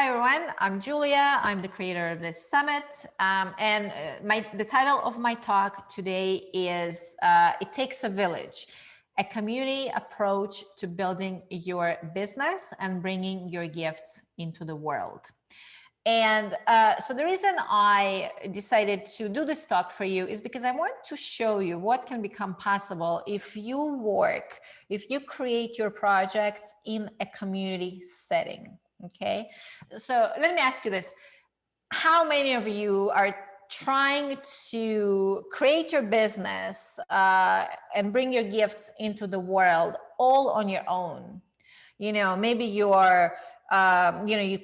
Hi everyone, I'm Julia. I'm the creator of this summit, and the title of my talk today is "It Takes a Village: A Community Approach to Building Your Business and Bringing Your Gifts into the World." And so the reason I decided to do this talk for you is because I want to show you what can become possible if you create your projects in a community setting. Okay, so let me ask you this. How many of you are trying to create your business and bring your gifts into the world all on your own? Maybe you're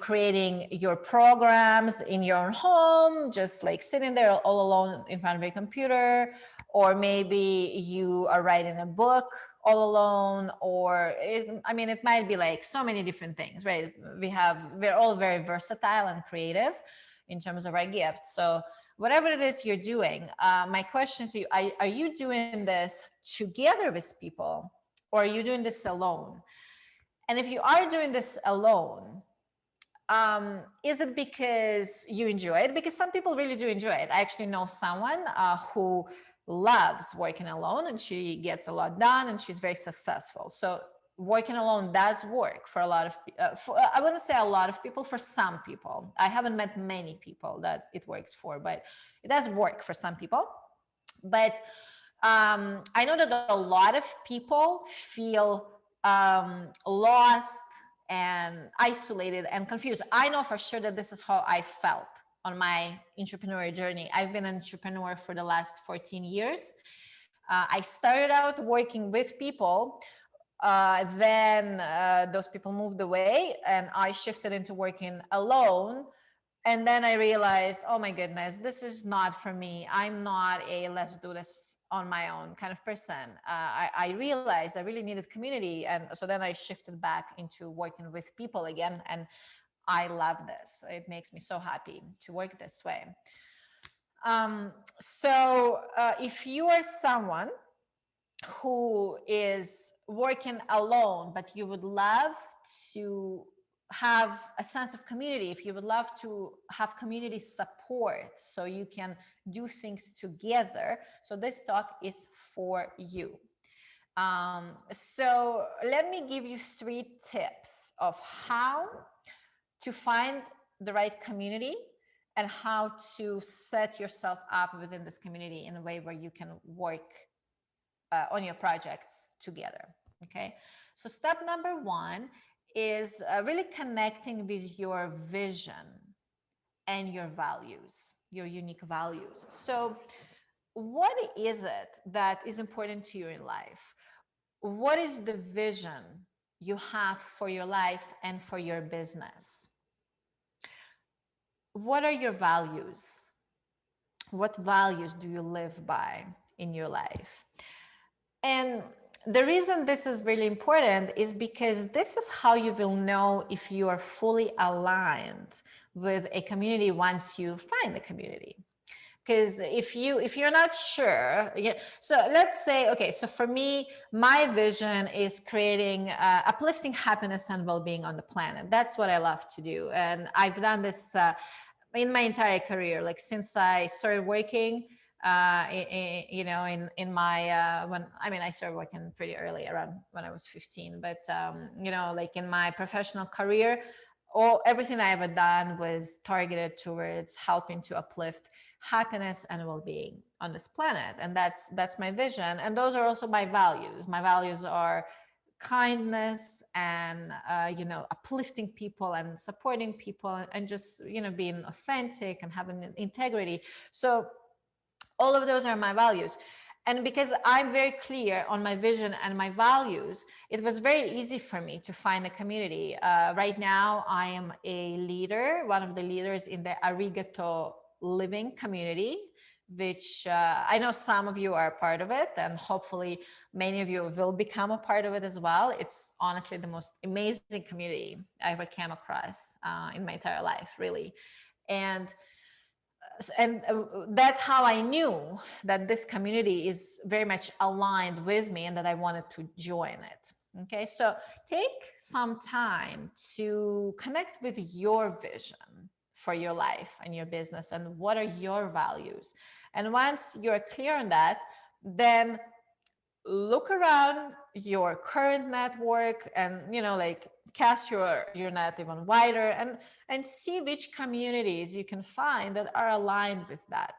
creating your programs in your own home, just like sitting there all alone in front of your computer, or maybe you are writing a book all alone, or it might be like so many different things, right? We're all very versatile and creative in terms of our gifts. So whatever it is you're doing, my question to you, are you doing this together with people, or are you doing this alone? And if you are doing this alone, is it because you enjoy it? Because some people really do enjoy it. I actually know someone who loves working alone, and she gets a lot done, and she's very successful. So working alone does work for a lot of I wouldn't say a lot of people, for some people. I haven't met many people that it works for, but it does work for some people. But I know that a lot of people feel lost and isolated and confused. I know for sure that this is how I felt on my entrepreneurial journey. I've been an entrepreneur for the last 14 years. I started out working with people. Then those people moved away, and I shifted into working alone. And then I realized, oh my goodness, this is not for me. I'm not a let's do this on my own kind of person. I realized I really needed community. And so then I shifted back into working with people again. And I love this. It makes me so happy to work this way. So if you are someone who is working alone, but you would love to have a sense of community, if you would love to have community support so you can do things together, so this talk is for you. So let me give you 3 tips of how to find the right community and how to set yourself up within this community in a way where you can work on your projects together. Okay, so step number 1 is really connecting with your vision and your values, your unique values. So what is it that is important to you in life? What is the vision you have for your life and for your business? What are your values? What values do you live by in your life? And the reason this is really important is because this is how you will know if you are fully aligned with a community once you find a community. Because if you're not sure, so let's say, okay, so for me, my vision is creating uplifting happiness and well-being on the planet. That's what I love to do, and I've done this in my entire career, like since I started working. In my I started working pretty early, around when I was 15, but like in my professional career, everything I ever done was targeted towards helping to uplift happiness and well-being on this planet. And that's my vision, and those are also my values. My values are kindness and uplifting people and supporting people, and just being authentic and having integrity. So all of those are my values. And because I'm very clear on my vision and my values, it was very easy for me to find a community. Right now, I am a leader, one of the leaders in the Arigato Living community, which I know some of you are part of it, and hopefully many of you will become a part of it as well. It's honestly the most amazing community I ever came across in my entire life, really. And that's how I knew that this community is very much aligned with me and that I wanted to join it. Okay, so take some time to connect with your vision for your life and your business, and what are your values. And once you're clear on that, then look around your current network, and like cast your net even wider, and see which communities you can find that are aligned with that.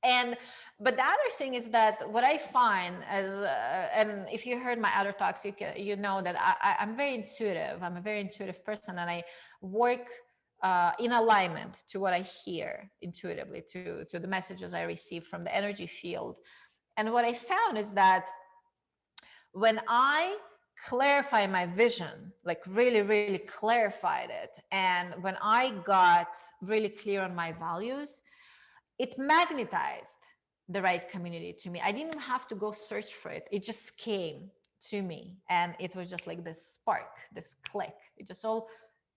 And but the other thing is that what I find as and if you heard my other talks, you know that I'm very intuitive. I'm a very intuitive person, and I work in alignment to what I hear intuitively, to the messages I receive from the energy field. And what I found is that when I clarify my vision, like really, really clarified it, and when I got really clear on my values, it magnetized the right community to me. I didn't have to go search for it. It just came to me. And it was just like this spark, this click. It just all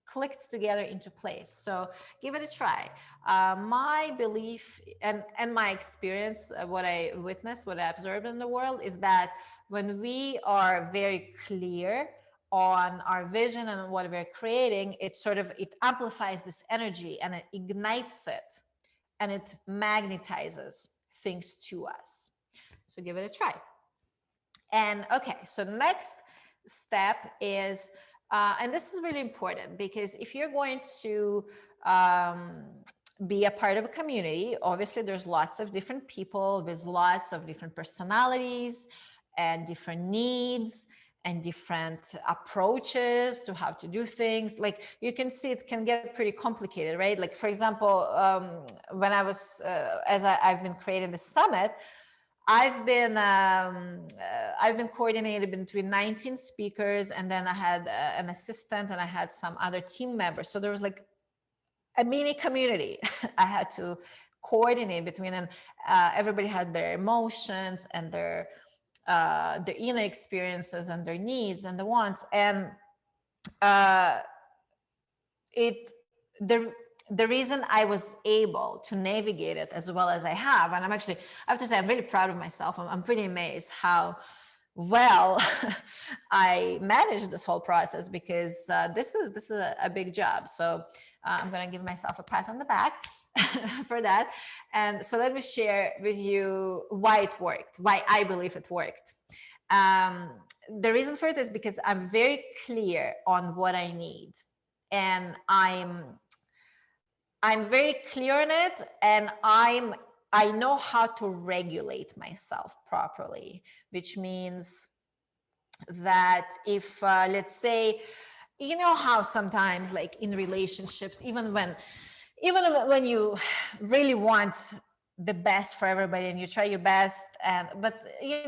clicked together into place. So give it a try. My belief and my experience, what I witnessed, what I observed in the world, is that when we are very clear on our vision and what we're creating, it amplifies this energy and it ignites it, and it magnetizes things to us. So give it a try. And okay, so the next step is, and this is really important, because if you're going to be a part of a community, obviously there's lots of different people, there's lots of different personalities and different needs and different approaches to how to do things. Like you can see, it can get pretty complicated, right? Like for example, when I was, I've been creating the summit, I've been coordinated between 19 speakers, and then I had an assistant, and I had some other team members. So there was like a mini community I had to coordinate between, and everybody had their emotions and their inner experiences and their needs and the wants. And it the the reason I was able to navigate it as well as I have, and I have to say, I'm really proud of myself. I'm pretty amazed how well I managed this whole process, because this is a big job. So I'm going to give myself a pat on the back for that. And so let me share with you why it worked, why I believe it worked. The reason for it is because I'm very clear on what I need, and I'm very clear on it, and I know how to regulate myself properly, which means that if let's say, you know how sometimes, like in relationships, even when you really want the best for everybody and you try your best, but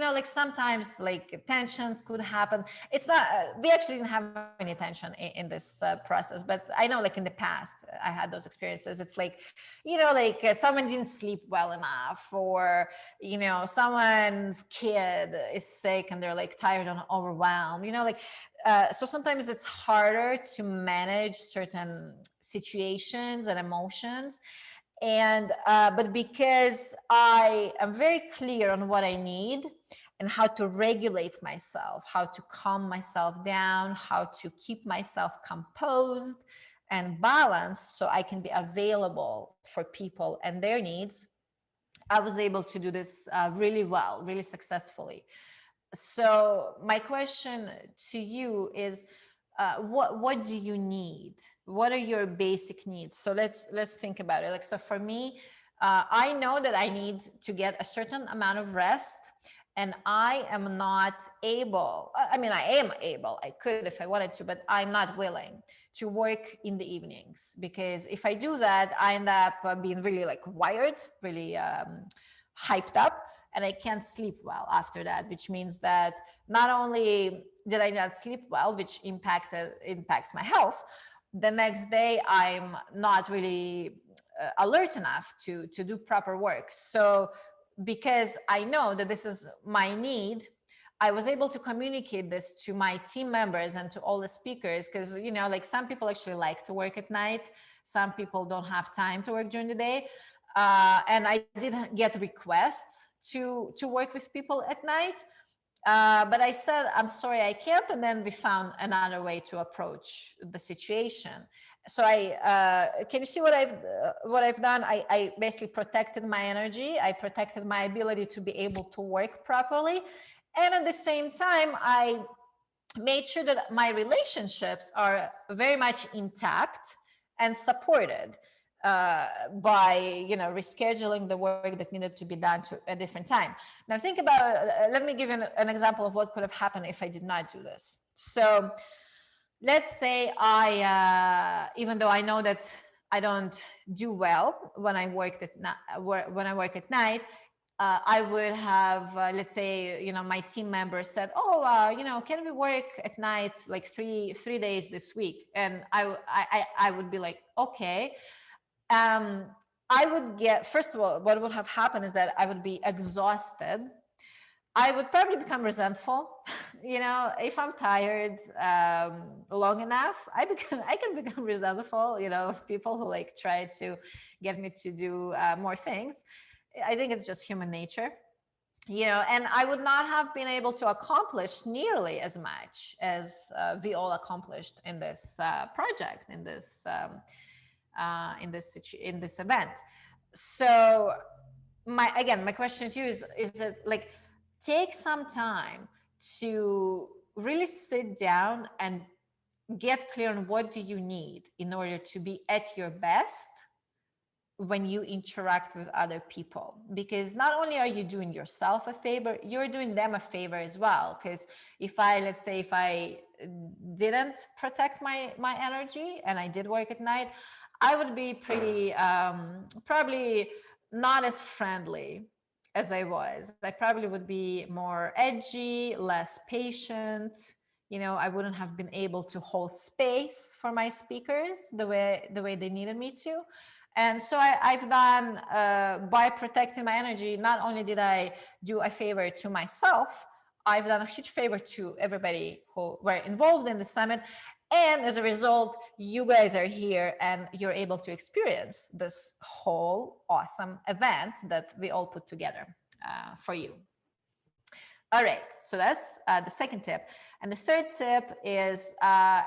like sometimes like tensions could happen. It's not, we actually didn't have any tension in this process, but I know, like in the past I had those experiences. It's like, like someone didn't sleep well enough, or someone's kid is sick and they're like tired and overwhelmed, like so sometimes it's harder to manage certain situations and emotions. And but because I am very clear on what I need and how to regulate myself, how to calm myself down, how to keep myself composed and balanced so I can be available for people and their needs, I was able to do this really well, really successfully. So my question to you is, what do you need? What are your basic needs? So let's think about it. Like, so for me, I know that I need to get a certain amount of rest, and I am not able, I mean, I am able, I could if I wanted to, but I'm not willing to work in the evenings, because if I do that, I end up being really like wired, really hyped up, and I can't sleep well after that, which means that not only did I not sleep well, which impacts my health, the next day I'm not really alert enough to do proper work. So because I know that this is my need, I was able to communicate this to my team members and to all the speakers, because like some people actually like to work at night, some people don't have time to work during the day, and I did get requests to work with people at night. But I said, I'm sorry, I can't. And then we found another way to approach the situation. So can you see what I've done? I basically protected my energy. I protected my ability to be able to work properly. And at the same time, I made sure that my relationships are very much intact and supported by rescheduling the work that needed to be done to a different time. Now think about let me give you an example of what could have happened if I did not do this. So let's say I even though I know that I don't do well when I work at night, I would have, let's say, my team members said, "Oh, can we work at night like three days this week?" And I would be like, "Okay." I would get, first of all, what would have happened is that I would be exhausted. I would probably become resentful. If I'm tired long enough, I can become resentful. Of people who like try to get me to do more things. I think it's just human nature, and I would not have been able to accomplish nearly as much as we all accomplished in this project, in this event. So my question to you is that, like, take some time to really sit down and get clear on what do you need in order to be at your best when you interact with other people. Because not only are you doing yourself a favor, you're doing them a favor as well. Because let's say if I didn't protect my energy and I did work at night, I would be pretty probably not as friendly as I was. I probably would be more edgy, less patient. I wouldn't have been able to hold space for my speakers the way they needed me to. And so I've done, by protecting my energy, not only did I do a favor to myself, I've done a huge favor to everybody who were involved in the summit. And as a result, you guys are here and you're able to experience this whole awesome event that we all put together for you. All right, so that's the second tip. And the third tip is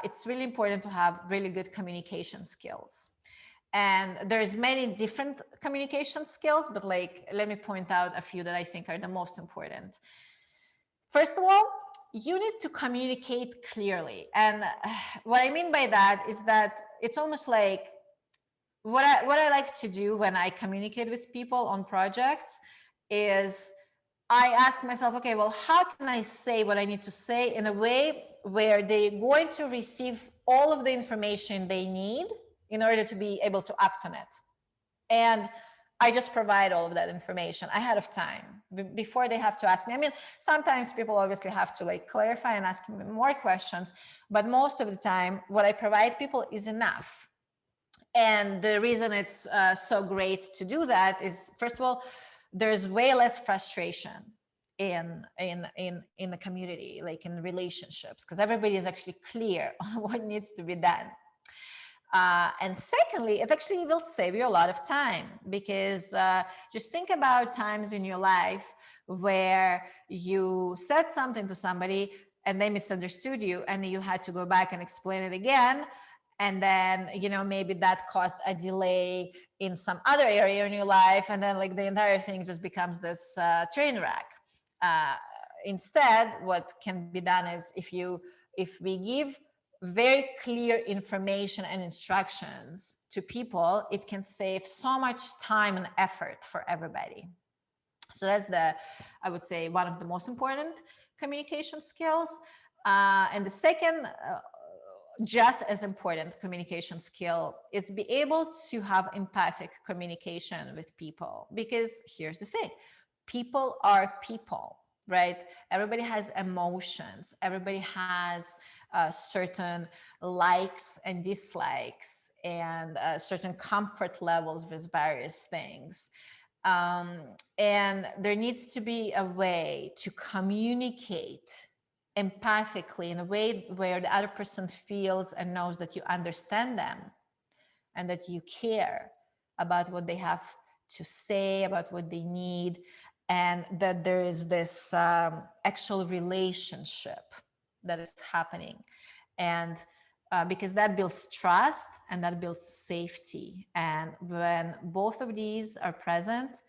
it's really important to have really good communication skills. And there's many different communication skills, but let me point out a few that I think are the most important. First of all, you need to communicate clearly. And what I mean by that is that it's almost like what I like to do when I communicate with people on projects is I ask myself, okay, well, how can I say what I need to say in a way where they're going to receive all of the information they need in order to be able to act on it? And I just provide all of that information ahead of time before they have to ask me. I mean, sometimes people obviously have to clarify and ask me more questions, but most of the time what I provide people is enough. And the reason it's so great to do that is, first of all, there's way less frustration in the community, like in relationships, because everybody is actually clear on what needs to be done. And secondly, it actually will save you a lot of time, because just think about times in your life where you said something to somebody and they misunderstood you and you had to go back and explain it again. And then, maybe that caused a delay in some other area in your life. And then the entire thing just becomes this train wreck. Instead, what can be done is if we give very clear information and instructions to people, it can save so much time and effort for everybody. So that's I would say, one of the most important communication skills. And the second, just as important communication skill is be able to have empathic communication with people. Because here's the thing, people are people, right? Everybody has emotions. Everybody has certain likes and dislikes and certain comfort levels with various things. And there needs to be a way to communicate empathically in a way where the other person feels and knows that you understand them and that you care about what they have to say, about what they need. and that there is this actual relationship that is happening. And because that builds trust and that builds safety. And when both of these are present,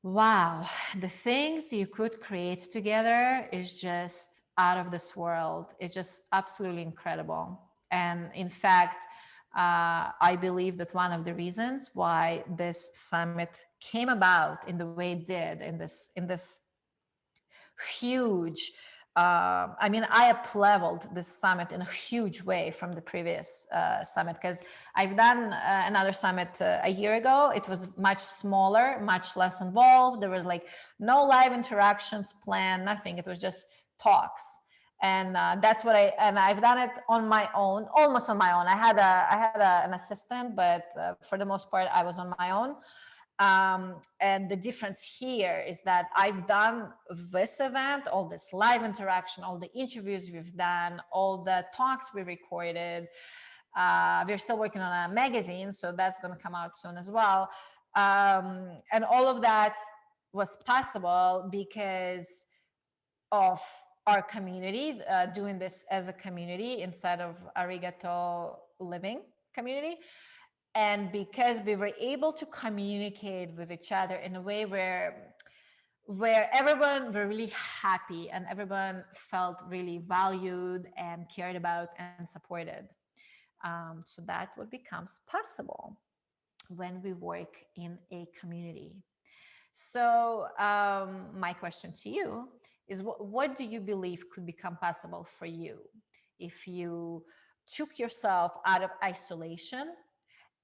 wow, the things you could create together is just out of this world. It's just absolutely incredible. And in fact, I believe that one of the reasons why this summit came about in the way it did, in this huge, I mean, I up leveled this summit in a huge way from the previous summit, because I've done another summit a year ago. It was much smaller, much less involved. There was like no live interactions planned, nothing. It was just talks. And that's what I've done it on my own, almost on my own. I had an assistant, but for the most part, I was on my own. And the difference here is that I've done this event, all this live interaction, all the interviews we've done, all the talks we recorded. We're still working on a magazine, so that's going to come out soon as well. And all of that was possible because of our community, doing this as a community instead of Arigato Living community. And because we were able to communicate with each other in a way where everyone were really happy and everyone felt really valued and cared about and supported. So that's what becomes possible when we work in a community. So my question to you is, what do you believe could become possible for you if you took yourself out of isolation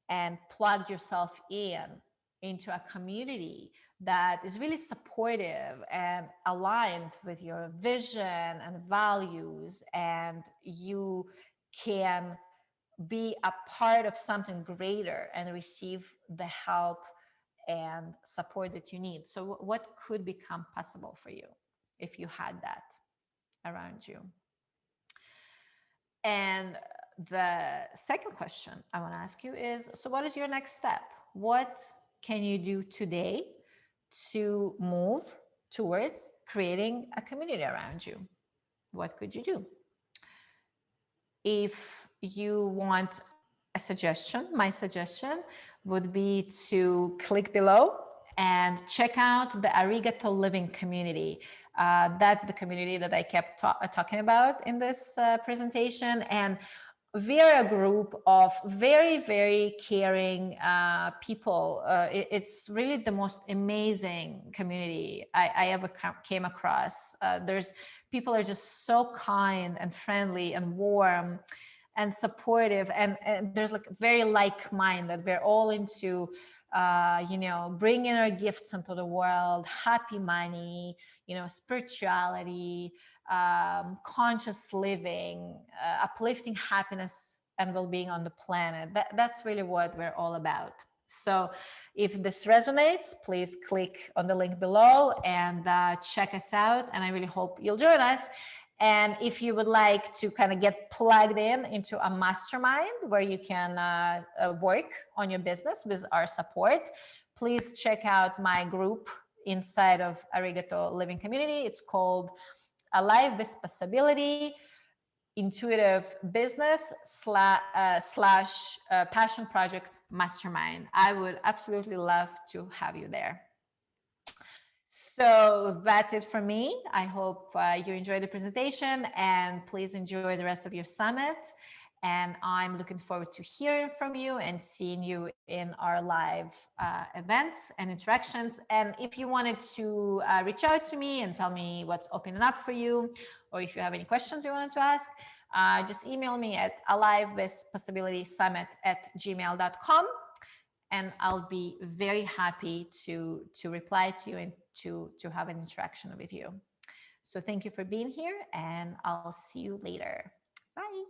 and plugged yourself into a community that is really supportive and aligned with your vision and values, and you can be a part of something greater and receive the help and support that you need. So what could become possible for you if you had that around you? And the second question I want to ask you is, so what is your next step? What can you do today to move towards creating a community around you? What could you do? If you want a suggestion, my suggestion would be to click below and check out the Arigato Living community. That's the community that I kept talking about in this presentation. And we're a group of very, very caring people. It's really the most amazing community I ever came across. There's people are just so kind and friendly and warm and supportive, and there's like very like-minded. We're all into bringing our gifts into the world, happy money, spirituality, conscious living, uplifting happiness and well-being on the planet. That's really what we're all about. So if this resonates, please click on the link below and check us out. And I really hope you'll join us. And if you would like to kind of get plugged into a mastermind where you can work on your business with our support, please check out my group inside of Arigato Living Community. It's called Alive with Possibility, Intuitive Business slash Passion Project Mastermind. I would absolutely love to have you there. So that's it for me. I hope you enjoyed the presentation, and please enjoy the rest of your summit. And I'm looking forward to hearing from you and seeing you in our live events and interactions. And if you wanted to reach out to me and tell me what's opening up for you, or if you have any questions you wanted to ask, just email me at alivewithpossibilitysummit@gmail.com. And I'll be very happy to reply to you and to have an interaction with you. So thank you for being here, and I'll see you later. Bye.